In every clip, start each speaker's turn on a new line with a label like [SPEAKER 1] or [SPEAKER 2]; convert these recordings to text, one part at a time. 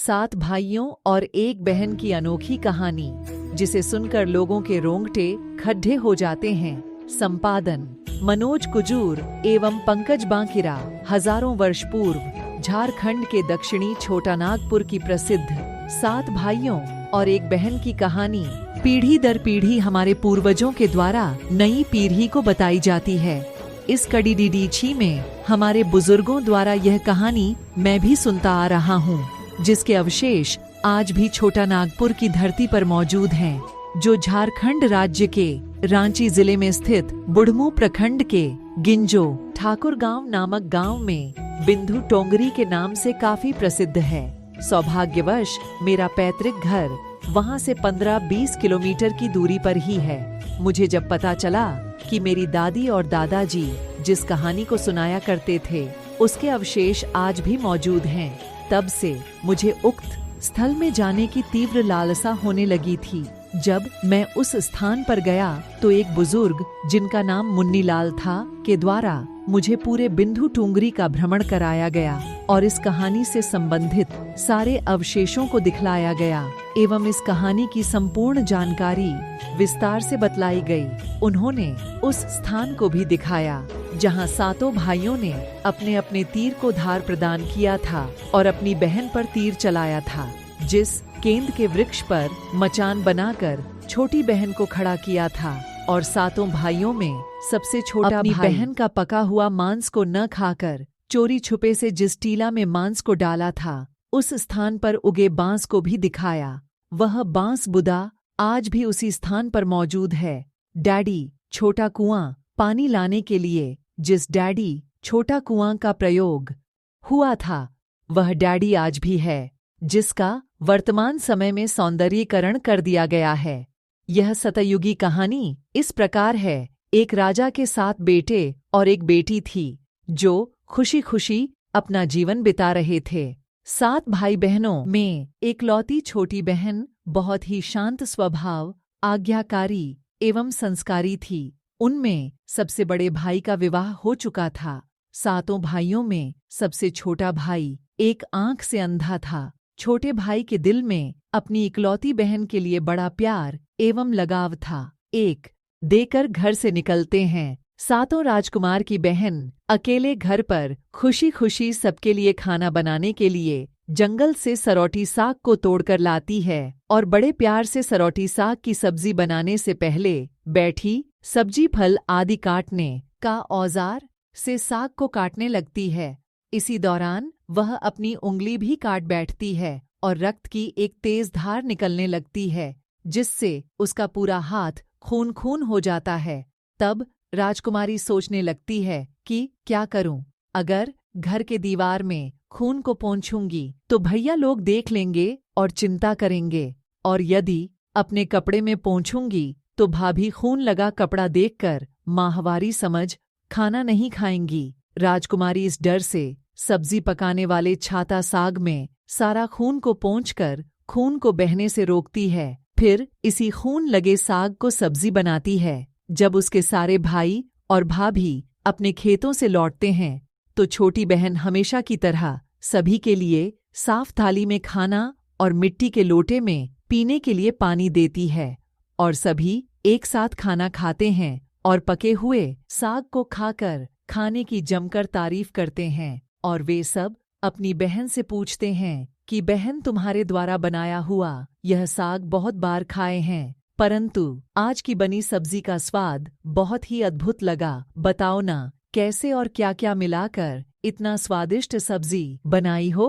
[SPEAKER 1] 7 भाइयों और एक बहन की अनोखी कहानी, जिसे सुनकर लोगों के रोंगटे खड्डे हो जाते हैं। संपादन मनोज कुजूर एवं पंकज बांकिरा। हजारों वर्ष पूर्व झारखंड के दक्षिणी छोटा नागपुर की प्रसिद्ध 7 भाइयों और एक बहन की कहानी पीढ़ी दर पीढ़ी हमारे पूर्वजों के द्वारा नई पीढ़ी को बताई जाती है। इस कड़ी डीडीछी में हमारे बुजुर्गों द्वारा यह कहानी मैं भी सुनता आ रहा हूँ, जिसके अवशेष आज भी छोटा नागपुर की धरती पर मौजूद हैं, जो झारखंड राज्य के रांची जिले में स्थित बुढ़मू प्रखंड के गिंजो ठाकुर गांव नामक गांव में बिंदु टोंगरी के नाम से काफी प्रसिद्ध है। सौभाग्यवश मेरा पैतृक घर वहां से 15-20 किलोमीटर की दूरी पर ही है। मुझे जब पता चला कि मेरी दादी और दादाजी जिस कहानी को सुनाया करते थे, उसके अवशेष आज भी मौजूद हैं, तब से मुझे उक्त स्थल में जाने की तीव्र लालसा होने लगी थी। जब मैं उस स्थान पर गया तो एक बुजुर्ग, जिनका नाम मुन्नीलाल था, के द्वारा मुझे पूरे बिंदु टोंगरी का भ्रमण कराया गया और इस कहानी से संबंधित सारे अवशेषों को दिखलाया गया एवं इस कहानी की संपूर्ण जानकारी विस्तार से बतलाई गई। उन्होंने उस स्थान को भी दिखाया जहां 7 भाइयों ने अपने अपने तीर को धार प्रदान किया था और अपनी बहन पर तीर चलाया था। जिस केंद्र के वृक्ष पर मचान बनाकर छोटी बहन को खड़ा किया था और 7 भाइयों में सबसे छोटा अपनी बहन का पका हुआ मांस को न खाकर चोरी छुपे से जिस टीला में मांस को डाला था, उस स्थान पर उगे बांस को भी दिखाया। वह बांस बुदा आज भी उसी स्थान पर मौजूद है। डैडी छोटा कुआं पानी लाने के लिए जिस डैडी छोटा कुआं का प्रयोग हुआ था, वह डैडी आज भी है, जिसका वर्तमान समय में सौंदर्यीकरण कर दिया गया है। यह सतयुगी कहानी इस प्रकार है। एक राजा के 7 बेटे और एक बेटी थी, जो खुशी खुशी अपना जीवन बिता रहे थे। 7 भाई बहनों में एकलौती छोटी बहन बहुत ही शांत स्वभाव, आज्ञाकारी एवं संस्कारी थी। उनमें सबसे बड़े भाई का विवाह हो चुका था। 7 भाइयों में सबसे छोटा भाई एक आंख से अंधा था। छोटे भाई के दिल में अपनी इकलौती बहन के लिए बड़ा प्यार एवं लगाव था। एक देकर घर से निकलते हैं। 7 राजकुमार की बहन अकेले घर पर खुशी खुशी सबके लिए खाना बनाने के लिए जंगल से सरौटी साग को तोड़कर लाती है और बड़े प्यार से सरौटी साग की सब्जी बनाने से पहले बैठी सब्जी फल आदि काटने का औजार से साग को काटने लगती है। इसी दौरान वह अपनी उंगली भी काट बैठती है और रक्त की एक तेज धार निकलने लगती है, जिससे उसका पूरा हाथ खून खून हो जाता है। तब राजकुमारी सोचने लगती है कि क्या करूं? अगर घर के दीवार में खून को पोंछूंगी तो भैया लोग देख लेंगे और चिंता करेंगे, और यदि अपने कपड़े में पोंछूंगी तो भाभी खून लगा कपड़ा देखकर माहवारी समझ खाना नहीं खाएंगी। राजकुमारी इस डर से सब्जी पकाने वाले छाता साग में सारा खून को पोंछकर खून को बहने से रोकती है। फिर इसी खून लगे साग को सब्जी बनाती है। जब उसके सारे भाई और भाभी अपने खेतों से लौटते हैं तो छोटी बहन हमेशा की तरह सभी के लिए साफ थाली में खाना और मिट्टी के लोटे में पीने के लिए पानी देती है, और सभी एक साथ खाना खाते हैं और पके हुए साग को खाकर खाने की जमकर तारीफ करते हैं। और वे सब अपनी बहन से पूछते हैं कि बहन, तुम्हारे द्वारा बनाया हुआ यह साग बहुत बार खाए हैं, परंतु आज की बनी सब्जी का स्वाद बहुत ही अद्भुत लगा। बताओ ना, कैसे और क्या क्या मिलाकर इतना स्वादिष्ट सब्जी बनाई हो?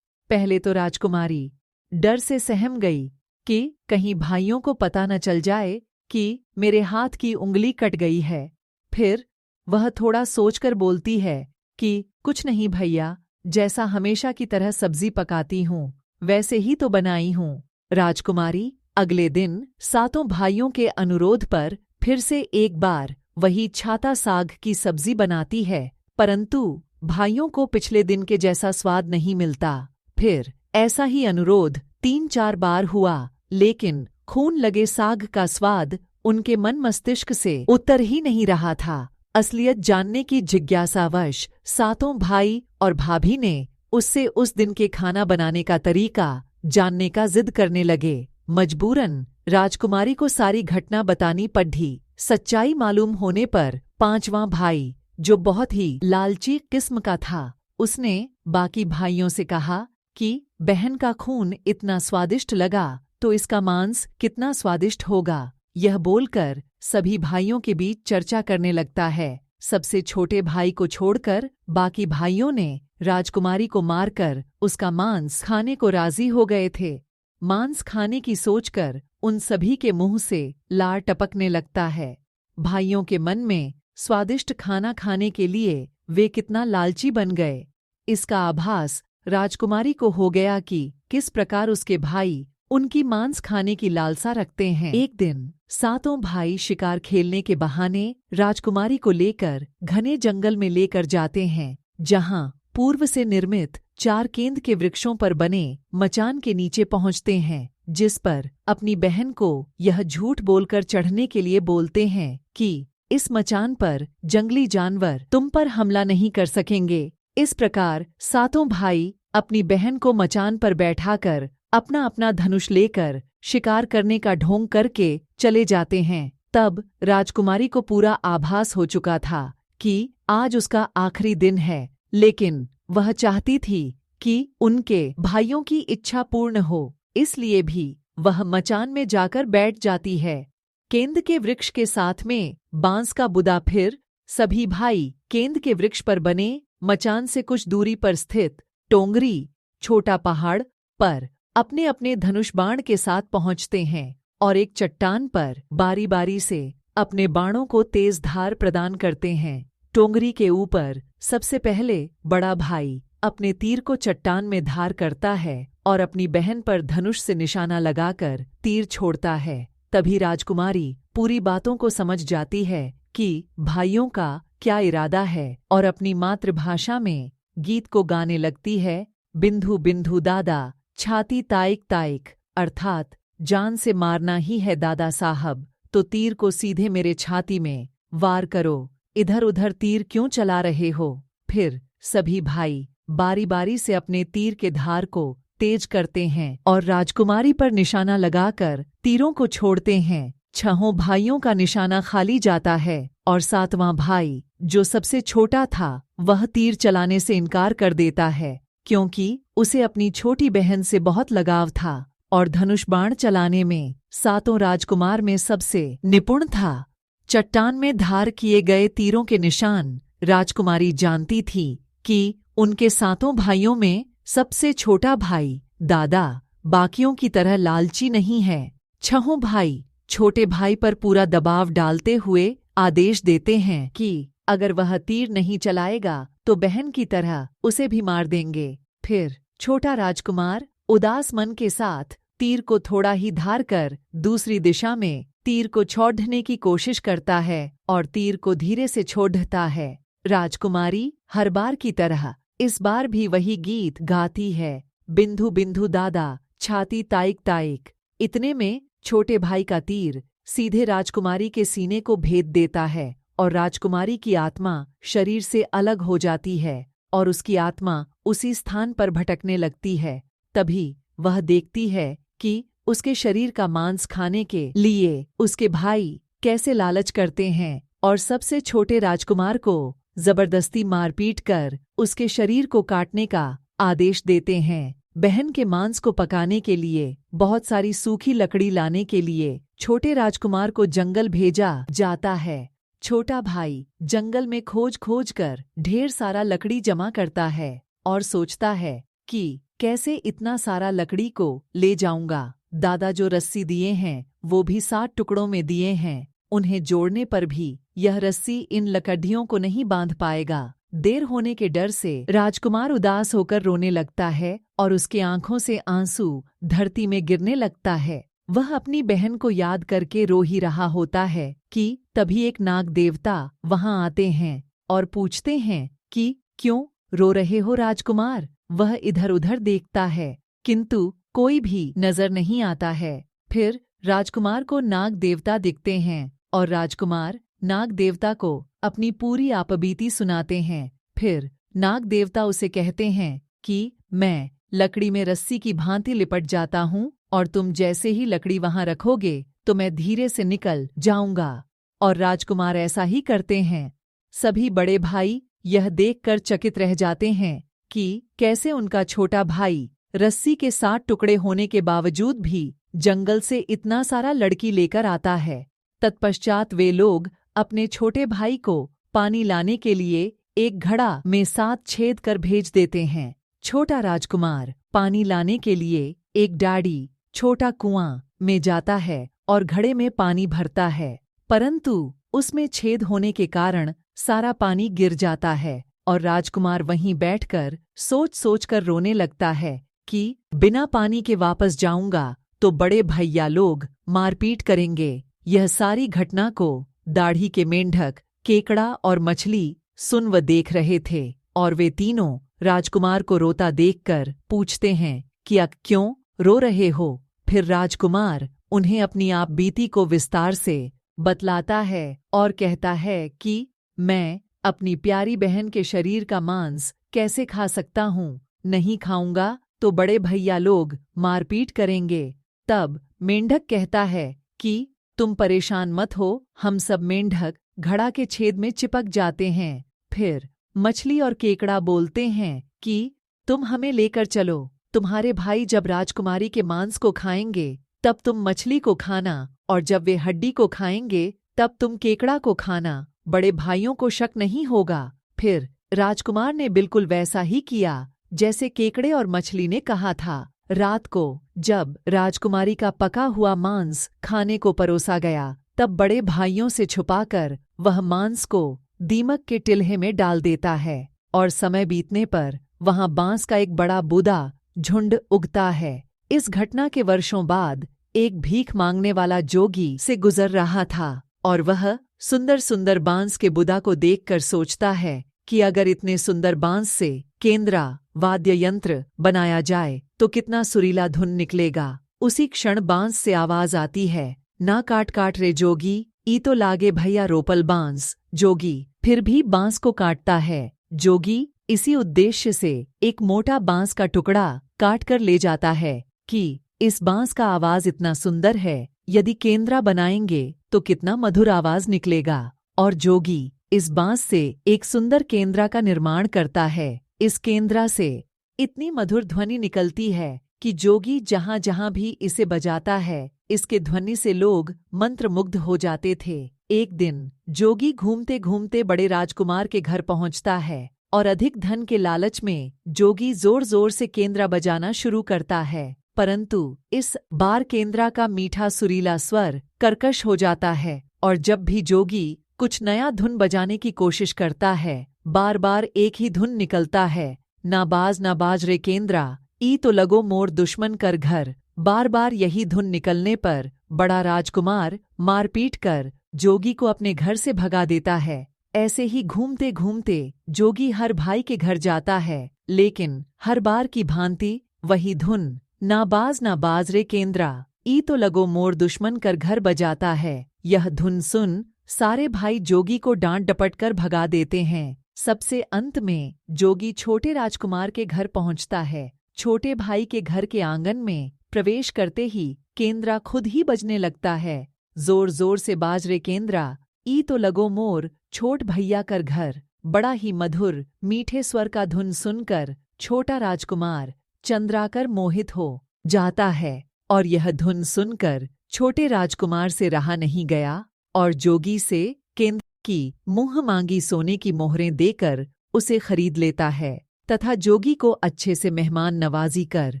[SPEAKER 1] पहले तो राजकुमारी डर से सहम गई कि कहीं भाइयों को पता न चल जाए कि मेरे हाथ की उंगली कट गई है। फिर वह थोड़ा सोचकर बोलती है कि कुछ नहीं भैया, जैसा हमेशा की तरह सब्जी पकाती हूँ वैसे ही तो बनाई हूँ। राजकुमारी अगले दिन 7 भाइयों के अनुरोध पर फिर से एक बार वही छाता साग की सब्जी बनाती है, परंतु भाइयों को पिछले दिन के जैसा स्वाद नहीं मिलता। फिर ऐसा ही अनुरोध 3-4 बार हुआ, लेकिन खून लगे साग का स्वाद उनके मन मस्तिष्क से उतर ही नहीं रहा था। असलियत जानने की जिज्ञासावश 7 भाई और भाभी ने उससे उस दिन के खाना बनाने का तरीका जानने का जिद करने लगे। मजबूरन राजकुमारी को सारी घटना बतानी पड़ी। सच्चाई मालूम होने पर पांचवां भाई, जो बहुत ही लालची किस्म का था, उसने बाकी भाइयों से कहा कि बहन का खून इतना स्वादिष्ट लगा तो इसका मांस कितना स्वादिष्ट होगा। यह बोलकर सभी भाइयों के बीच चर्चा करने लगता है। सबसे छोटे भाई को छोड़कर बाकी भाइयों ने राजकुमारी को मारकर उसका मांस खाने को राजी हो गए थे। मांस खाने की सोचकर उन सभी के मुंह से लार टपकने लगता है। भाइयों के मन में स्वादिष्ट खाना खाने के लिए वे कितना लालची बन गए, इसका आभास राजकुमारी को हो गया कि किस प्रकार उसके भाई उनकी मांस खाने की लालसा रखते हैं। एक दिन सातों भाई शिकार खेलने के बहाने राजकुमारी को लेकर घने जंगल में लेकर जाते हैं, जहां पूर्व से निर्मित 4 केंद के वृक्षों पर बने मचान के नीचे पहुंचते हैं, जिस पर अपनी बहन को यह झूठ बोलकर चढ़ने के लिए बोलते हैं कि इस मचान पर जंगली जानवर तुम पर हमला नहीं कर सकेंगे। इस प्रकार सातों भाई अपनी बहन को मचान पर बैठाकर अपना अपना धनुष लेकर शिकार करने का ढोंग करके चले जाते हैं। तब राजकुमारी को पूरा आभास हो चुका था कि आज उसका आखिरी दिन है, लेकिन वह चाहती थी कि उनके भाइयों की इच्छा पूर्ण हो, इसलिए भी वह मचान में जाकर बैठ जाती है। केंद के वृक्ष के साथ में बांस का बुदा, फिर सभी भाई केंद के वृक्ष पर बने मचान से कुछ दूरी पर स्थित टोंगरी छोटा पहाड़ पर अपने अपने धनुष बाण के साथ पहुंचते हैं और एक चट्टान पर बारी बारी से अपने बाणों को तेज धार प्रदान करते हैं। टोंगरी के ऊपर सबसे पहले बड़ा भाई अपने तीर को चट्टान में धार करता है और अपनी बहन पर धनुष से निशाना लगाकर तीर छोड़ता है। तभी राजकुमारी पूरी बातों को समझ जाती है कि भाइयों का क्या इरादा है और अपनी मातृभाषा में गीत को गाने लगती है। बिंधु बिंधु दादा छाती ताइक ताइक, अर्थात जान से मारना ही है दादा साहब तो तीर को सीधे मेरे छाती में वार करो, इधर उधर तीर क्यों चला रहे हो। फिर सभी भाई बारी बारी से अपने तीर के धार को तेज करते हैं और राजकुमारी पर निशाना लगाकर तीरों को छोड़ते हैं। छहों भाइयों का निशाना खाली जाता है और सातवां भाई, जो सबसे छोटा था, वह तीर चलाने से इनकार कर देता है, क्योंकि उसे अपनी छोटी बहन से बहुत लगाव था और धनुष बाण चलाने में सातों राजकुमार में सबसे निपुण था। चट्टान में धार किए गए तीरों के निशान राजकुमारी जानती थी कि उनके सातों भाइयों में सबसे छोटा भाई दादा बाकियों की तरह लालची नहीं है। छहों भाई छोटे भाई पर पूरा दबाव डालते हुए आदेश देते हैं कि अगर वह तीर नहीं चलाएगा तो बहन की तरह उसे भी मार देंगे। फिर छोटा राजकुमार उदास मन के साथ तीर को थोड़ा ही धार कर दूसरी दिशा में तीर को छोड़ने की कोशिश करता है और तीर को धीरे से छोड़ता है। राजकुमारी हर बार की तरह इस बार भी वही गीत गाती है, बिंधु बिंधु दादा छाती ताइक ताइक। इतने में छोटे भाई का तीर सीधे राजकुमारी के सीने को भेद देता है और राजकुमारी की आत्मा शरीर से अलग हो जाती है और उसकी आत्मा उसी स्थान पर भटकने लगती है। तभी वह देखती है कि उसके शरीर का मांस खाने के लिए उसके भाई कैसे लालच करते हैं और सबसे छोटे राजकुमार को जबरदस्ती मारपीट कर उसके शरीर को काटने का आदेश देते हैं। बहन के मांस को पकाने के लिए बहुत सारी सूखी लकड़ी लाने के लिए छोटे राजकुमार को जंगल भेजा जाता है। छोटा भाई जंगल में खोज खोज कर ढेर सारा लकड़ी जमा करता है और सोचता है कि कैसे इतना सारा लकड़ी को ले जाऊंगा। दादा जो रस्सी दिए हैं वो भी 7 टुकड़ों में दिए हैं, उन्हें जोड़ने पर भी यह रस्सी इन लकड़ियों को नहीं बांध पाएगा। देर होने के डर से राजकुमार उदास होकर रोने लगता है और उसकी आंखों से आंसू धरती में गिरने लगता है। वह अपनी बहन को याद करके रो ही रहा होता है कि तभी एक नाग देवता वहां आते हैं और पूछते हैं कि क्यों रो रहे हो राजकुमार। वह इधर उधर देखता है किंतु कोई भी नजर नहीं आता है। फिर राजकुमार को नाग देवता दिखते हैं और राजकुमार नाग देवता को अपनी पूरी आपबीती सुनाते हैं। फिर नाग देवता उसे कहते हैं कि मैं लकड़ी में रस्सी की भांति लिपट जाता हूँ और तुम जैसे ही लकड़ी वहां रखोगे तो मैं धीरे से निकल जाऊंगा। और राजकुमार ऐसा ही करते हैं। सभी बड़े भाई यह देखकर चकित रह जाते हैं कि कैसे उनका छोटा भाई रस्सी के 60 टुकड़े होने के बावजूद भी जंगल से इतना सारा लड़की लेकर आता है। तत्पश्चात वे लोग अपने छोटे भाई को पानी लाने के लिए एक घड़ा में 7 छेद कर भेज देते हैं। छोटा राजकुमार पानी लाने के लिए एक डाड़ी छोटा कुआं में जाता है और घड़े में पानी भरता है, परंतु उसमें छेद होने के कारण सारा पानी गिर जाता है और राजकुमार वहीं बैठकर सोच सोच कर रोने लगता है कि बिना पानी के वापस जाऊंगा तो बड़े भैया लोग मारपीट करेंगे। यह सारी घटना को दाढ़ी के मेंढक, केकड़ा और मछली सुन व देख रहे थे और वे तीनों राजकुमार को रोता देखकर पूछते हैं कि क्यों रो रहे हो। फिर राजकुमार उन्हें अपनी आप बीती को विस्तार से बतलाता है और कहता है कि मैं अपनी प्यारी बहन के शरीर का मांस कैसे खा सकता हूँ, नहीं खाऊंगा तो बड़े भैया लोग मारपीट करेंगे। तब मेंढक कहता है कि तुम परेशान मत हो, हम सब मेंढक घड़ा के छेद में चिपक जाते हैं। फिर मछली और केकड़ा बोलते हैं कि तुम हमें लेकर चलो, तुम्हारे भाई जब राजकुमारी के मांस को खाएंगे तब तुम मछली को खाना, और जब वे हड्डी को खाएंगे तब तुम केकड़ा को खाना, बड़े भाइयों को शक नहीं होगा। फिर राजकुमार ने बिल्कुल वैसा ही किया जैसे केकड़े और मछली ने कहा था। रात को जब राजकुमारी का पका हुआ मांस खाने को परोसा गया तब बड़े भाइयों से छुपाकर वह मांस को दीमक के टिल्हे में डाल देता है और समय बीतने पर वहां बांस का एक बड़ा बूदा झुंड उगता है। इस घटना के वर्षों बाद एक भीख मांगने वाला जोगी से गुजर रहा था और वह सुंदर सुंदर बांस के बुदा को देखकर सोचता है कि अगर इतने सुंदर बांस से केंद्रा वाद्य यंत्र बनाया जाए तो कितना सुरीला धुन निकलेगा। उसी क्षण बांस से आवाज आती है, ना काट काट रे जोगी, ई तो लागे भैया रोपल बांस। जोगी फिर भी बांस को काटता है। जोगी इसी उद्देश्य से एक मोटा बांस का टुकड़ा काट कर ले जाता है कि इस बांस का आवाज इतना सुंदर है, यदि केंद्रा बनाएंगे तो कितना मधुर आवाज निकलेगा। और जोगी इस बांस से एक सुंदर केंद्रा का निर्माण करता है। इस केंद्रा से इतनी मधुर ध्वनि निकलती है कि जोगी जहां जहां भी इसे बजाता है, इसके ध्वनि से लोग मंत्रमुग्ध हो जाते थे। एक दिन जोगी घूमते घूमते बड़े राजकुमार के घर पहुंचता है और अधिक धन के लालच में जोगी जोर जोर से केंद्रा बजाना शुरू करता है, परंतु इस बार केंद्रा का मीठा सुरीला स्वर कर्कश हो जाता है और जब भी जोगी कुछ नया धुन बजाने की कोशिश करता है, बार बार एक ही धुन निकलता है, ना बाज रे केंद्रा, ई तो लगो मोर दुश्मन कर घर। बार बार यही धुन निकलने पर बड़ा राजकुमार मारपीट कर जोगी को अपने घर से भगा देता है। ऐसे ही घूमते घूमते जोगी हर भाई के घर जाता है, लेकिन हर बार की भांति वही धुन, ना बाज रे केंद्रा, ई तो लगो मोर दुश्मन कर घर बजाता है। यह धुन सुन सारे भाई जोगी को डांट डपट कर भगा देते हैं। सबसे अंत में जोगी छोटे राजकुमार के घर पहुंचता है। छोटे भाई के घर के आंगन में प्रवेश करते ही केंद्रा खुद ही बजने लगता है। जोर जोर से बाज रे केंद्रा, ई तो लगो मोर छोट भैया कर घर। बड़ा ही मधुर मीठे स्वर का धुन सुनकर छोटा राजकुमार चंद्राकर मोहित हो जाता है और यह धुन सुनकर छोटे राजकुमार से रहा नहीं गया और जोगी से केंद्र की मुँह मांगी सोने की मोहरें देकर उसे खरीद लेता है तथा जोगी को अच्छे से मेहमान नवाजी कर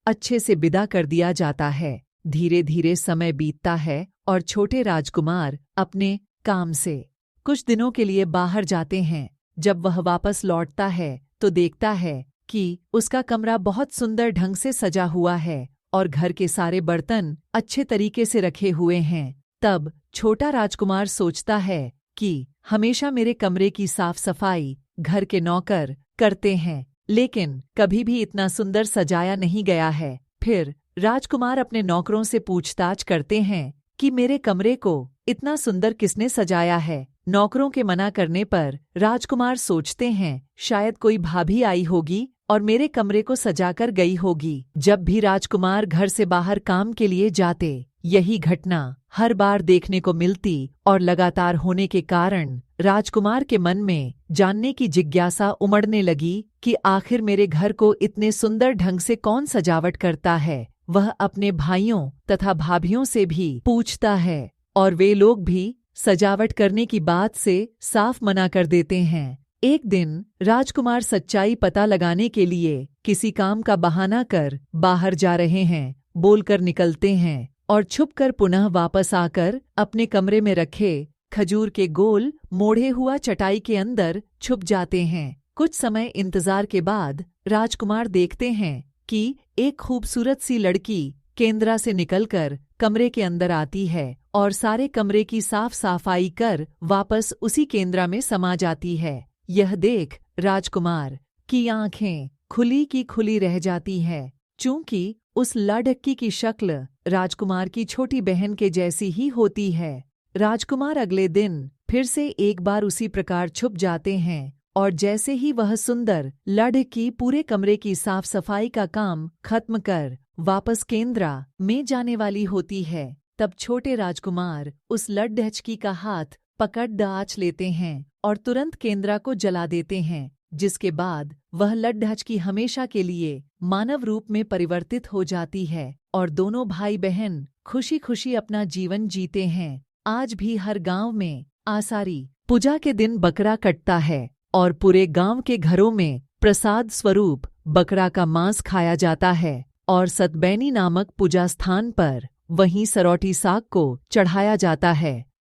[SPEAKER 1] अच्छे से विदा कर दिया जाता है। धीरे धीरे समय बीतता है और छोटे राजकुमार अपने काम से कुछ दिनों के लिए बाहर जाते हैं। जब वह वापस लौटता है तो देखता है कि उसका कमरा बहुत सुंदर ढंग से सजा हुआ है और घर के सारे बर्तन अच्छे तरीके से रखे हुए हैं। तब छोटा राजकुमार सोचता है कि हमेशा मेरे कमरे की साफ सफाई घर के नौकर करते हैं, लेकिन कभी भी इतना सुंदर सजाया नहीं गया है। फिर राजकुमार अपने नौकरों से पूछताछ करते हैं कि मेरे कमरे को इतना सुंदर किसने सजाया है। नौकरों के मना करने पर राजकुमार सोचते हैं शायद कोई भाभी आई होगी और मेरे कमरे को सजाकर गई होगी। जब भी राजकुमार घर से बाहर काम के लिए जाते, यही घटना हर बार देखने को मिलती और लगातार होने के कारण राजकुमार के मन में जानने की जिज्ञासा उमड़ने लगी कि आखिर मेरे घर को इतने सुंदर ढंग से कौन सजावट करता है। वह अपने भाइयों तथा भाभियों से भी पूछता है और वे लोग भी सजावट करने की बात से साफ मना कर देते हैं। एक दिन राजकुमार सच्चाई पता लगाने के लिए किसी काम का बहाना कर बाहर जा रहे हैं, बोलकर निकलते हैं और छुपकर पुनः वापस आकर अपने कमरे में रखे खजूर के गोल मोड़े हुआ चटाई के अंदर छुप जाते हैं। कुछ समय इंतजार के बाद राजकुमार देखते हैं कि एक खूबसूरत सी लड़की केंद्रा से निकलकर कमरे के अंदर आती है और सारे कमरे की साफ सफाई कर वापस उसी केंद्रा में समा जाती है। यह देख राजकुमार की आंखें खुली की खुली रह जाती है, चूंकि उस लाडक्की की शक्ल राजकुमार की छोटी बहन के जैसी ही होती है। राजकुमार अगले दिन फिर से एक बार उसी प्रकार छुप जाते हैं और जैसे ही वह सुंदर लाडक्की पूरे कमरे की साफ सफाई का काम खत्म कर वापस केंद्रा में जाने वाली होती है, तब छोटे राजकुमार उस लड्ढकी का हाथ पकड़ दाच लेते हैं और तुरंत केंद्रा को जला देते हैं, जिसके बाद वह लड्ढकी हमेशा के लिए मानव रूप में परिवर्तित हो जाती है और दोनों भाई बहन खुशी खुशी अपना जीवन जीते हैं। आज भी हर गांव में आषाढ़ी पूजा के दिन बकरा कटता है और पूरे गांव के घरों में प्रसाद स्वरूप बकरा का मांस खाया जाता है और सतबैनी नामक पूजा स्थान पर वहीं सरौटी साग को चढ़ाया जाता है।